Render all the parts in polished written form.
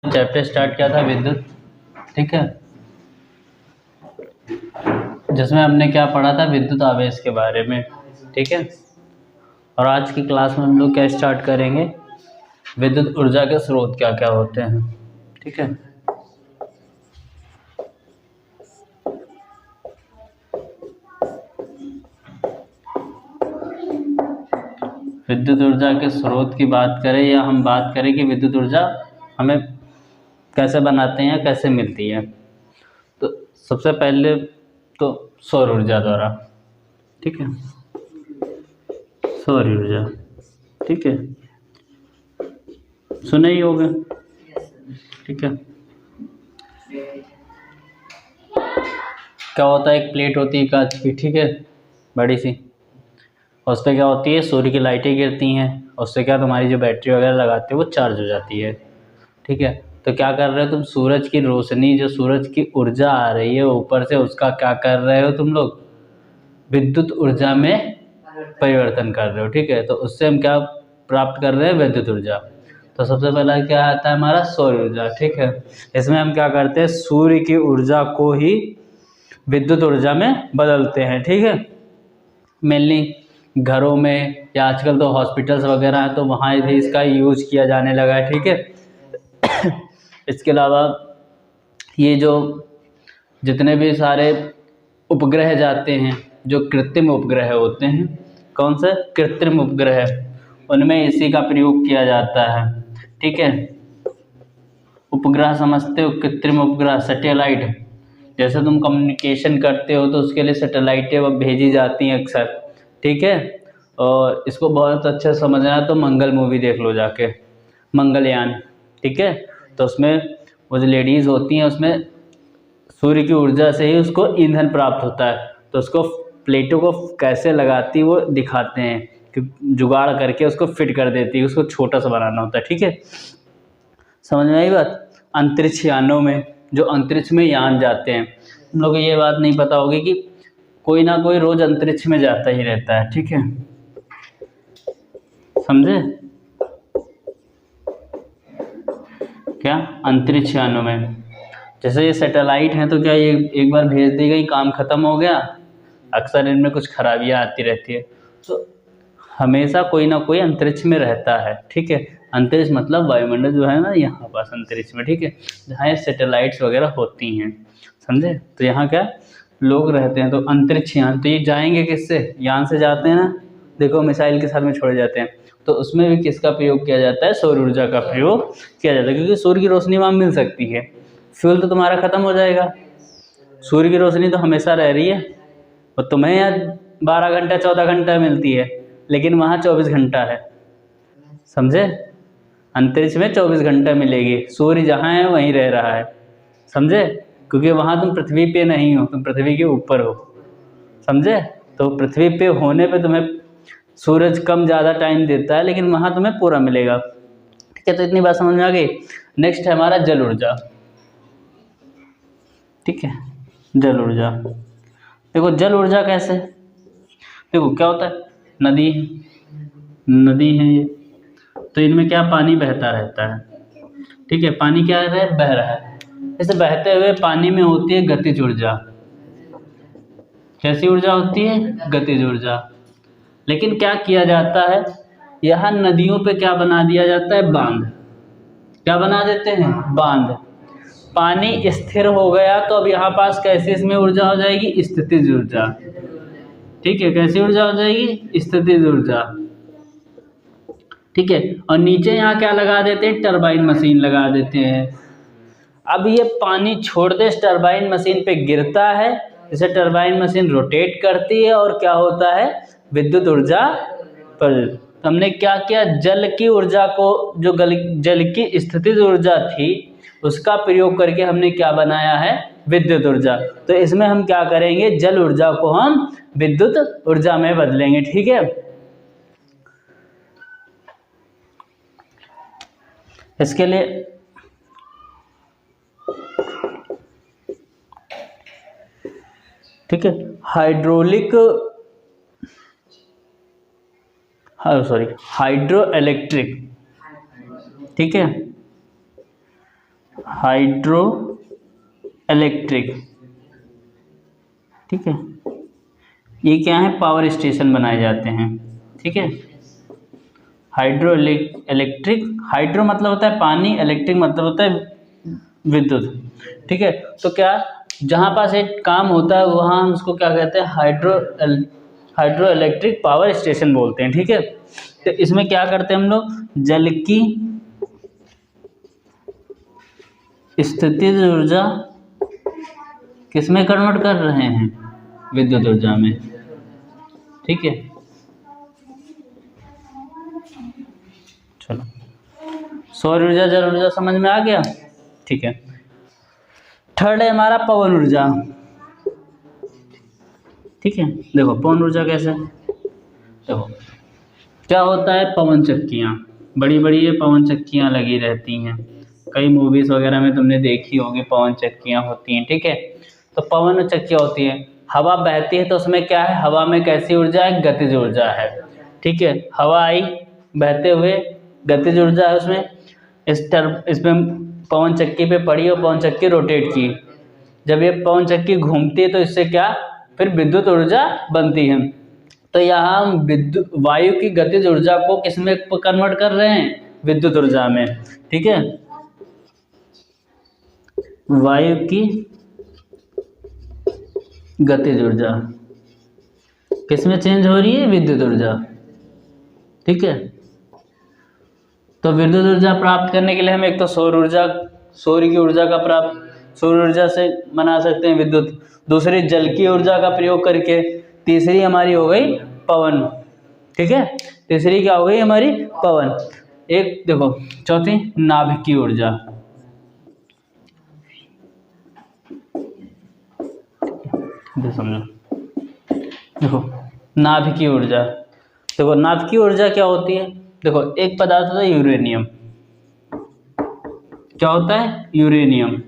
Chapter start किया था विद्युत, ठीक है, जिसमें हमने क्या पढ़ा था, विद्युत आवेश के बारे में, ठीक है। और आज की क्लास में हम लोग क्या स्टार्ट करेंगे, विद्युत ऊर्जा के स्रोत क्या क्या होते हैं, ठीक है। विद्युत ऊर्जा के स्रोत की बात करें या हम बात करें कि विद्युत ऊर्जा हमें कैसे बनाते हैं या कैसे मिलती है, तो सबसे पहले तो सौर ऊर्जा द्वारा, ठीक है, सौर ऊर्जा, ठीक है, सुने ही होंगे, ठीक है। क्या होता है, एक प्लेट होती है कांच की, ठीक है, बड़ी सी, और उस पर क्या होती है, सूर्य की लाइटें गिरती हैं, उससे क्या तुम्हारी जो बैटरी वगैरह लगाते हो वो चार्ज हो जाती है, ठीक है। तो क्या कर रहे हो तुम, सूरज की रोशनी, जो सूरज की ऊर्जा आ रही है ऊपर से, उसका क्या कर रहे हो तुम लोग, विद्युत ऊर्जा में परिवर्तन कर रहे हो, ठीक है। तो उससे हम क्या प्राप्त कर रहे हैं, विद्युत ऊर्जा। तो सबसे पहला क्या आता है हमारा, सौर ऊर्जा, ठीक है। इसमें हम क्या करते हैं, सूर्य की ऊर्जा को ही विद्युत ऊर्जा में बदलते हैं, ठीक है। मेनली घरों में या आजकल तो हॉस्पिटल्स वगैरह हैं तो वहाँ भी इसका यूज किया जाने लगा है, ठीक है। इसके अलावा ये जो जितने भी सारे उपग्रह जाते हैं, जो कृत्रिम उपग्रह होते हैं, कौन से कृत्रिम उपग्रह, उनमें इसी का प्रयोग किया जाता है, ठीक है। उपग्रह समझते हो, कृत्रिम उपग्रह, सैटेलाइट, जैसे तुम कम्युनिकेशन करते हो तो उसके लिए सैटेलाइटें भेजी जाती हैं अक्सर, ठीक है। और इसको बहुत अच्छे से समझना है तो मंगल मूवी देख लो जाके, मंगलयान, ठीक है। तो उसमें वो जो लेडीज़ होती हैं, उसमें सूर्य की ऊर्जा से ही उसको ईंधन प्राप्त होता है, तो उसको प्लेटों को कैसे लगाती वो दिखाते हैं कि जुगाड़ करके उसको फिट कर देती है, उसको छोटा सा बनाना होता है, ठीक है। समझ में आई बात। अंतरिक्ष यानों में, जो अंतरिक्ष में यान जाते हैं, हम लोग को ये बात नहीं पता होगी कि कोई ना कोई रोज अंतरिक्ष में जाता ही रहता है, ठीक है, समझे क्या, अंतरिक्ष यानों में जैसे ये सैटेलाइट हैं तो क्या ये एक बार भेज दी गई, काम खत्म हो गया, अक्सर इनमें कुछ खराबियां आती रहती है, तो हमेशा कोई ना कोई अंतरिक्ष में रहता है, ठीक है। अंतरिक्ष मतलब वायुमंडल जो है ना, यहाँ पास अंतरिक्ष में, ठीक है, जहाँ ये सैटेलाइट्स वगैरह होती हैं, समझे। तो यहाँ क्या लोग रहते हैं, तो अंतरिक्ष यान, तो ये जाएंगे किससे, यान से जाते हैं ना, देखो मिसाइल के साथ में छोड़े जाते हैं, तो उसमें भी किसका प्रयोग किया जाता है, सौर ऊर्जा का प्रयोग किया जाता है, क्योंकि सूर्य की रोशनी वहाँ मिल सकती है, फ्यूल तो तुम्हारा खत्म हो जाएगा, सूर्य की रोशनी तो हमेशा रह रही है, और तुम्हें यहाँ 12 घंटा 14 घंटा मिलती है, लेकिन वहाँ 24 घंटा है, समझे। अंतरिक्ष में 24 घंटा मिलेगी, सूर्य जहाँ है वहीं रह रहा है, समझे, क्योंकि वहाँ तुम पृथ्वी पे नहीं हो, तुम पृथ्वी के ऊपर हो, समझे। तो पृथ्वी पे होने पे तुम्हें सूरज कम ज़्यादा टाइम देता है, लेकिन वहाँ तुम्हें पूरा मिलेगा, ठीक है। तो इतनी बात समझ में आ गई। नेक्स्ट है हमारा जल ऊर्जा, ठीक है, जल ऊर्जा। देखो जल ऊर्जा कैसे, देखो क्या होता है, नदी है ये, तो इनमें क्या पानी बहता रहता है, ठीक है, पानी क्या है, बह रहा है, जैसे बहते हुए पानी में होती है गतिज ऊर्जा, कैसी ऊर्जा होती है, गतिज ऊर्जा। लेकिन क्या किया जाता है, यहाँ नदियों पे क्या बना दिया जाता है, बांध, क्या बना देते हैं, बांध, पानी स्थिर हो गया तो अब यहाँ पास कैसी इसमें ऊर्जा हो जाएगी, स्थितिज ऊर्जा, ठीक है, कैसी ऊर्जा हो जाएगी, स्थितिज ऊर्जा, ठीक है। और नीचे यहाँ क्या लगा देते हैं, टरबाइन मशीन लगा देते हैं, अब ये पानी छोड़ दे, टरबाइन मशीन पे गिरता है, इसे टरबाइन मशीन रोटेट करती है और क्या होता है, विद्युत ऊर्जा पर। हमने क्या किया, जल की ऊर्जा को, जो जल की स्थितिज ऊर्जा थी उसका प्रयोग करके हमने क्या बनाया है, विद्युत ऊर्जा। तो इसमें हम क्या करेंगे, जल ऊर्जा को हम विद्युत ऊर्जा में बदलेंगे, ठीक है। इसके लिए ठीक है, हाइड्रो इलेक्ट्रिक, ठीक है, हाइड्रो इलेक्ट्रिक, ठीक है, ये क्या है, पावर स्टेशन बनाए जाते हैं, ठीक है। हाइड्रो इलेक्ट्रिक, हाइड्रो मतलब होता है पानी, इलेक्ट्रिक मतलब होता है विद्युत, ठीक है। तो क्या, जहाँ पास एक काम होता है वहाँ हम उसको क्या कहते हैं, हाइड्रो इलेक्ट्रिक पावर स्टेशन बोलते हैं, ठीक है। तो इसमें क्या करते हैं हम लोग, जल की स्थितिज ऊर्जा किसमें कन्वर्ट कर रहे हैं, विद्युत ऊर्जा में, ठीक है। चलो, सौर ऊर्जा, जल ऊर्जा समझ में आ गया, ठीक है। थर्ड है हमारा पवन ऊर्जा, ठीक है। देखो पवन ऊर्जा कैसे, देखो क्या होता है, पवन चक्कियाँ, बड़ी बड़ी ये पवन चक्कियाँ लगी रहती हैं, कई मूवीज़ वगैरह में तुमने देखी होगी पवन चक्कियाँ होती हैं, ठीक है। तो पवन चक्कियाँ होती हैं, हवा बहती है तो उसमें क्या है, हवा में कैसी ऊर्जा है, गतिज ऊर्जा है, ठीक है। हवा आई बहते हुए, गतिज ऊर्जा है उसमें, इसमें पवन चक्की पे पड़ी और पवन चक्की रोटेट की, जब ये पवन चक्की घूमती है तो इससे क्या, फिर विद्युत ऊर्जा बनती है। तो यहाँ हम विद्युत वायु की गतिज ऊर्जा को किसमें कन्वर्ट कर रहे हैं, विद्युत ऊर्जा में, ठीक है। वायु की गतिज ऊर्जा किसमें चेंज हो रही है, विद्युत ऊर्जा, ठीक है। तो विद्युत ऊर्जा प्राप्त करने के लिए हम एक तो सौर ऊर्जा, सौर की ऊर्जा का प्राप्त, सौर ऊर्जा से बना सकते हैं विद्युत, दूसरी जल की ऊर्जा का प्रयोग करके, तीसरी हमारी हो गई पवन, ठीक है। तीसरी क्या हो गई हमारी, पवन। एक देखो चौथी नाभिकीय ऊर्जा, समझो, देखो नाभिकीय ऊर्जा, देखो नाभिकीय ऊर्जा क्या होती है, देखो एक पदार्थ होता है यूरेनियम, क्या होता है, यूरेनियम,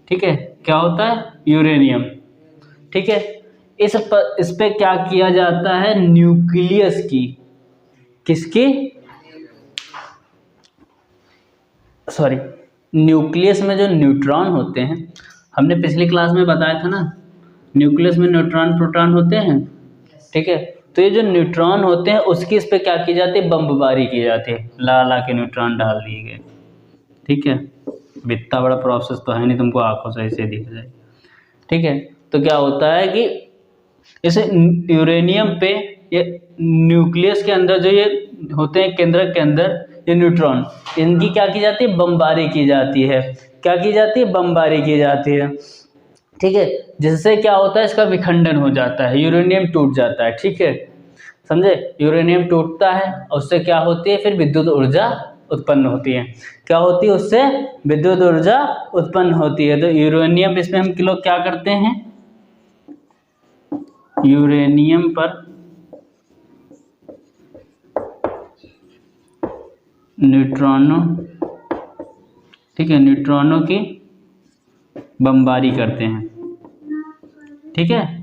ठीक है, क्या होता है, यूरेनियम, ठीक है। इस पे क्या किया जाता है, न्यूक्लियस की, किसकी, सॉरी, न्यूक्लियस में जो न्यूट्रॉन होते हैं, हमने पिछली क्लास में बताया था ना, न्यूक्लियस में न्यूट्रॉन प्रोटॉन होते हैं, ठीक है। तो ये जो न्यूट्रॉन होते हैं उसकी इस पे क्या की जाती है, बमबारी की जाती है, ला ला के न्यूट्रॉन डाल दिए गए, ठीक है। इतना बड़ा प्रोसेस तो है नहीं तुमको आंखों से ऐसे दिख जाए, ठीक है। तो क्या होता है कि इसे यूरेनियम पे, ये न्यूक्लियस के अंदर जो ये होते हैं केंद्रक के अंदर, ये न्यूट्रॉन, इनकी क्या की जाती है, बमबारी की जाती है, क्या की जाती है, बमबारी की जाती है, ठीक है। जिससे क्या होता है, इसका विखंडन हो जाता है, यूरेनियम टूट जाता है, ठीक है, समझे। यूरेनियम टूटता है और उससे क्या होती है, फिर विद्युत ऊर्जा उत्पन्न होती है, क्या होती है, उससे विद्युत ऊर्जा उत्पन्न होती है। तो यूरेनियम, इसमें हम लोग क्या करते हैं, यूरेनियम पर न्यूट्रॉनों, ठीक है, न्यूट्रॉनों की बमबारी करते हैं, ठीक है।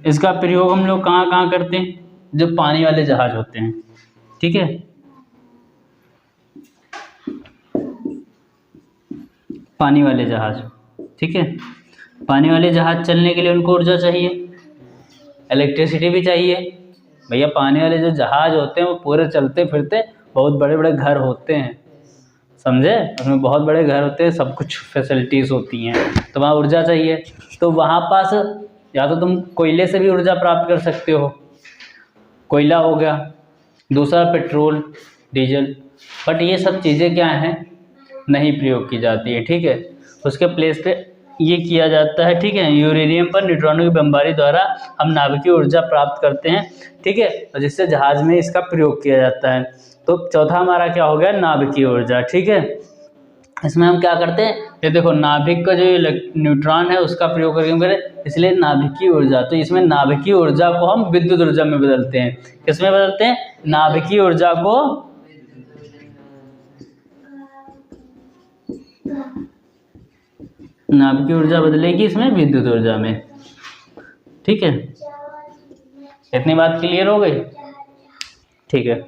इसका प्रयोग हम लोग कहाँ कहाँ करते हैं, जो पानी वाले जहाज होते हैं, ठीक है, पानी वाले जहाज, ठीक है। पानी वाले जहाज चलने के लिए उनको ऊर्जा चाहिए, इलेक्ट्रिसिटी भी चाहिए भैया। पानी वाले जो जहाज होते हैं वो पूरे चलते फिरते बहुत बड़े बड़े घर होते हैं, समझे, उसमें बहुत बड़े घर होते हैं, सब कुछ फैसिलिटीज़ होती हैं, तो वहाँ ऊर्जा चाहिए। तो वहाँ पास या तो तुम कोयले से भी ऊर्जा प्राप्त कर सकते हो, कोयला हो गया, दूसरा पेट्रोल डीजल, बट ये सब चीज़ें क्या हैं, नहीं प्रयोग की जाती है, ठीक है। उसके प्लेस पे ये किया जाता है, ठीक है, यूरेनियम पर न्यूट्रॉनों की बमबारी द्वारा हम नाभिकीय ऊर्जा प्राप्त करते हैं, ठीक है, और जिससे जहाज में इसका प्रयोग किया जाता है। तो चौथा हमारा क्या हो गया, नाभिकीय ऊर्जा, ठीक है। इसमें हम क्या करते हैं, ये देखो नाभिक का जो न्यूट्रॉन है उसका प्रयोग करके करें, इसलिए नाभिकीय ऊर्जा। तो इसमें नाभिकीय ऊर्जा को हम विद्युत ऊर्जा में बदलते हैं, किसमें बदलते हैं, नाभिकीय ऊर्जा को नाभिकीय ऊर्जा बदलेगी इसमें विद्युत ऊर्जा में, ठीक है। इतनी बात क्लियर हो गई, ठीक है।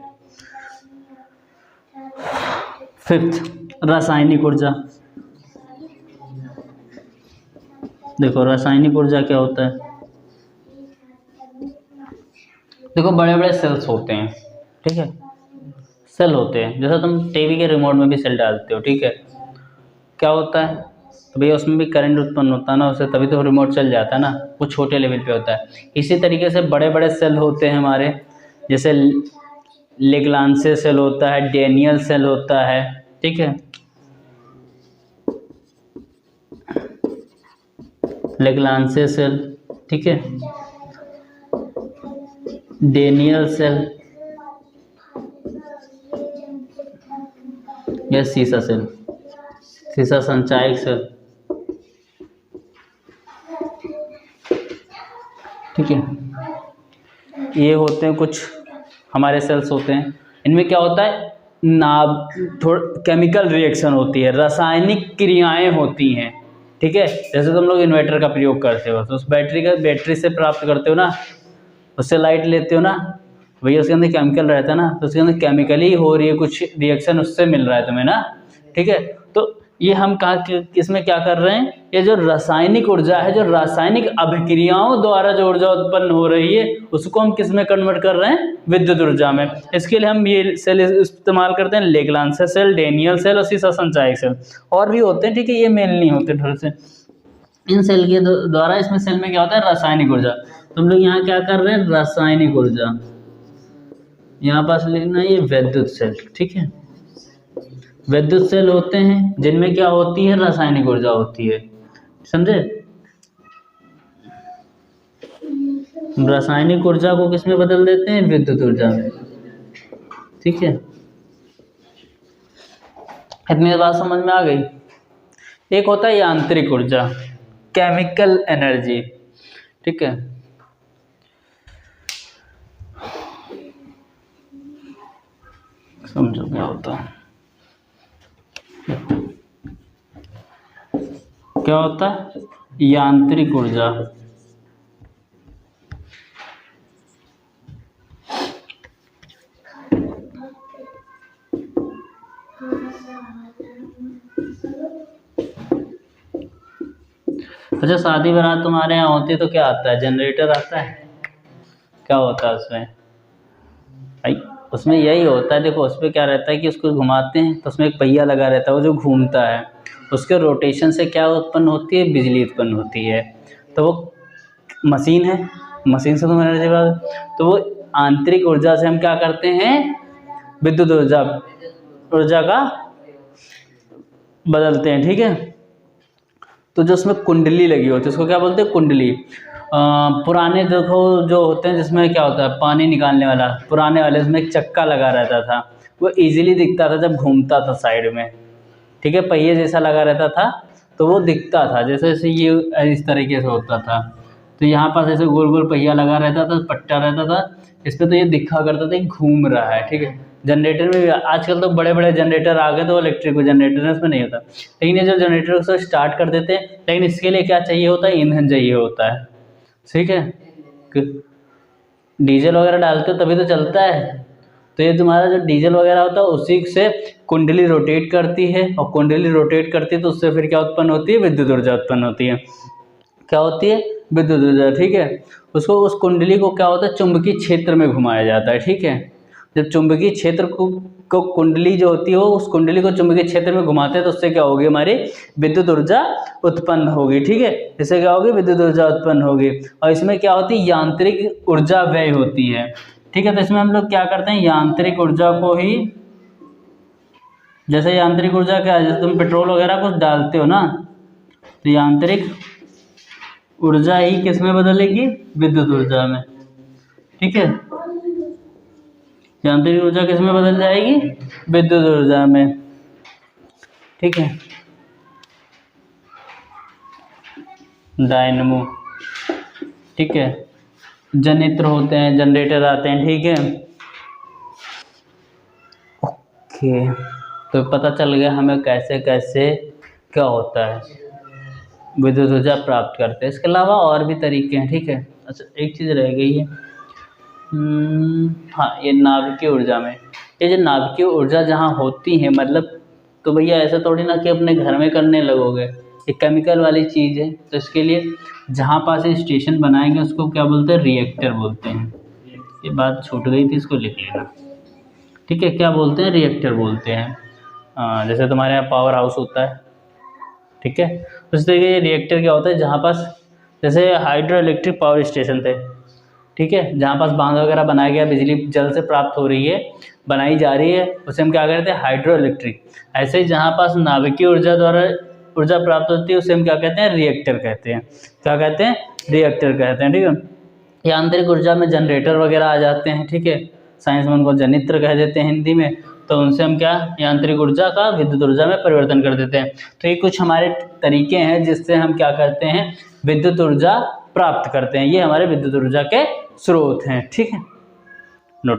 फिफ्थ, रासायनिक ऊर्जा। देखो रासायनिक ऊर्जा क्या होता है, देखो बड़े बड़े सेल्स होते हैं, ठीक है, सेल होते हैं, जैसा तुम टीवी के रिमोट में भी सेल डालते हो, ठीक है, क्या होता है, तो भैया उसमें भी करंट उत्पन्न होता है ना, उससे तभी तो रिमोट चल जाता है ना, वो छोटे लेवल पे होता है। इसी तरीके से बड़े बड़े सेल होते हैं हमारे, जैसे लेग्लांसे सेल होता है, डेनियल सेल होता है, ठीक है, लेग्लांसे सेल, ठीक है, डेनियल सेल या सीसा सेल, सीसा संचायक सेल, ठीक है, ये होते हैं कुछ हमारे सेल्स होते हैं। इनमें क्या होता है, थोड़ा केमिकल रिएक्शन होती है, रासायनिक क्रियाएं होती हैं, ठीक है, जैसे तुम लोग इन्वर्टर का प्रयोग करते हो तो उस बैटरी से प्राप्त करते हो ना, उससे लाइट लेते हो ना, भैया उसके अंदर केमिकल रहता है ना, तो उसके अंदर केमिकली हो रही है, कुछ रिएक्शन उससे मिल रहा है तुम्हें ना, ठीक है। तो ये हम किसमें क्या कर रहे हैं, ये जो रासायनिक ऊर्जा है, जो रासायनिक अभिक्रियाओं द्वारा जो ऊर्जा उत्पन्न हो रही है, उसको हम किस में कन्वर्ट कर रहे हैं, विद्युत ऊर्जा में। इसके लिए हम ये सेल इस्तेमाल करते हैं, लेग्लांसे सेल, डेनियल सेल और सीसा संचायक सेल, और भी होते हैं, ठीक है, ये मेल नहीं होते थोड़े से। इन सेल के द्वारा, इसमें सेल में क्या होता है, रासायनिक ऊर्जा। तुम लोग यहाँ क्या कर रहे हैं, रासायनिक ऊर्जा, यहाँ पास लिखना है ये विद्युत सेल, ठीक है, विद्युत सेल होते हैं जिनमें क्या होती है, रासायनिक ऊर्जा होती है, समझे। रासायनिक ऊर्जा को किस में बदल देते हैं, विद्युत ऊर्जा में, ठीक है। इतनी बात समझ में आ गई। एक होता है यांत्रिक ऊर्जा, केमिकल एनर्जी, ठीक है, समझो क्या होता है, क्या होता है, यांत्रिक ऊर्जा, अच्छा शादी बारात तुम्हारे यहाँ होती है तो क्या आता है, जनरेटर आता है, क्या होता है उसमें भाई, उसमें यही होता है, देखो उसमें क्या रहता है कि उसको घुमाते हैं तो उसमें एक पहिया लगा रहता है, वो जो घूमता है, उसके रोटेशन से क्या उत्पन्न होती है, बिजली उत्पन्न होती है। तो वो मशीन है, मशीन से तो एनर्जी बात, तो वो आंतरिक ऊर्जा से हम क्या करते हैं, विद्युत ऊर्जा का बदलते हैं, ठीक है। तो जो उसमें कुंडली लगी होती है उसको क्या बोलते हैं, कुंडली। पुराने देखो जो होते हैं जिसमें क्या होता है, पानी निकालने वाला, पुराने वाले उसमें एक चक्का लगा रहता था, वो इजीली दिखता था जब घूमता था साइड में, ठीक है, पहिए जैसा लगा रहता था, तो वो दिखता था, जैसे जैसे ये इस तरीके से होता था, तो यहाँ पास ऐसे गोल गोल पहिया लगा रहता था, पट्टा रहता था, इस पर तो ये दिखा करता था कि घूम रहा है, ठीक है। जनरेटर में भी आजकल तो बड़े बड़े जनरेटर आ गए, तो इलेक्ट्रिक जनरेटर है, उसमें नहीं होता, लेकिन ये जो जनरेटर उसको स्टार्ट कर देते हैं, लेकिन इसके लिए क्या चाहिए होता है, ईंधन चाहिए होता है, ठीक है, डीजल वगैरह डालते हो तभी तो चलता है। तो ये तुम्हारा जो डीजल वगैरह होता है उसी से कुंडली रोटेट करती है, और कुंडली रोटेट करती है तो उससे फिर क्या उत्पन्न होती है, विद्युत ऊर्जा उत्पन्न होती है, क्या होती है, विद्युत ऊर्जा, ठीक है। उसको, उस कुंडली को क्या होता है, चुंबकीय क्षेत्र में घुमाया जाता है, ठीक है। जब चुंबकीय क्षेत्र को कुंडली जो होती है, वो उस कुंडली को चुंबकीय क्षेत्र में घुमाते हैं तो उससे क्या होगी, हमारी विद्युत ऊर्जा उत्पन्न होगी, ठीक है, इससे क्या होगी, विद्युत ऊर्जा उत्पन्न होगी। और इसमें क्या होती है, यांत्रिक ऊर्जा व्यय होती है, ठीक है। तो इसमें हम लोग क्या करते हैं, यांत्रिक ऊर्जा को ही, जैसे यांत्रिक ऊर्जा क्या है, जैसे तुम पेट्रोल वगैरह कुछ डालते हो ना, तो यांत्रिक ऊर्जा ही किस में बदलेगी, विद्युत ऊर्जा में, ठीक है। यांत्रिक ऊर्जा किस में बदल जाएगी, विद्युत ऊर्जा में, ठीक है। डायनमो, ठीक है, जनित्र होते हैं, जनरेटर आते हैं, ठीक है, ओके। तो पता चल गया हमें कैसे कैसे क्या होता है, विद्युत ऊर्जा प्राप्त करते हैं। इसके अलावा और भी तरीके हैं, ठीक है। अच्छा एक चीज़ रह गई है, हाँ, ये नाभिकीय ऊर्जा में, ये जो नाभिकीय ऊर्जा जहाँ होती है, मतलब तो भैया ऐसा थोड़ी ना कि अपने घर में करने लगोगे, ये केमिकल वाली चीज़ है। तो इसके लिए जहाँ पास ये स्टेशन बनाएंगे उसको क्या बोलते हैं, रिएक्टर बोलते हैं। ये बात छूट गई थी, इसको लिख लेना, ठीक है। क्या बोलते हैं, रिएक्टर बोलते हैं। जैसे तुम्हारे यहाँ पावर हाउस होता है, ठीक है, उस तरीके ये रिएक्टर क्या होता है, जहाँ पास जैसे हाइड्रो इलेक्ट्रिक पावर स्टेशन थे, ठीक है, जहाँ पास बांध वगैरह बनाया गया, बिजली जल से प्राप्त हो रही है, बनाई जा रही है, उसे हम क्या कहते हैं, हाइड्रो इलेक्ट्रिक। ऐसे ही जहाँ पास नाभिकीय ऊर्जा द्वारा ऊर्जा प्राप्त होती है उसे हम क्या कहते हैं, रिएक्टर कहते हैं। क्या कहते हैं, रिएक्टर कहते हैं, ठीक है। यांत्रिक ऊर्जा में जनरेटर वगैरह आ जाते हैं, ठीक है, साइंस में उनको जनित्र कह देते हैं हिंदी में। तो उनसे हम क्या, यांत्रिक ऊर्जा का विद्युत ऊर्जा में परिवर्तन कर देते हैं। तो ये कुछ हमारे तरीके हैं जिससे हम क्या करते हैं, विद्युत ऊर्जा प्राप्त करते हैं। ये हमारे विद्युत ऊर्जा के स्रोत हैं, ठीक है।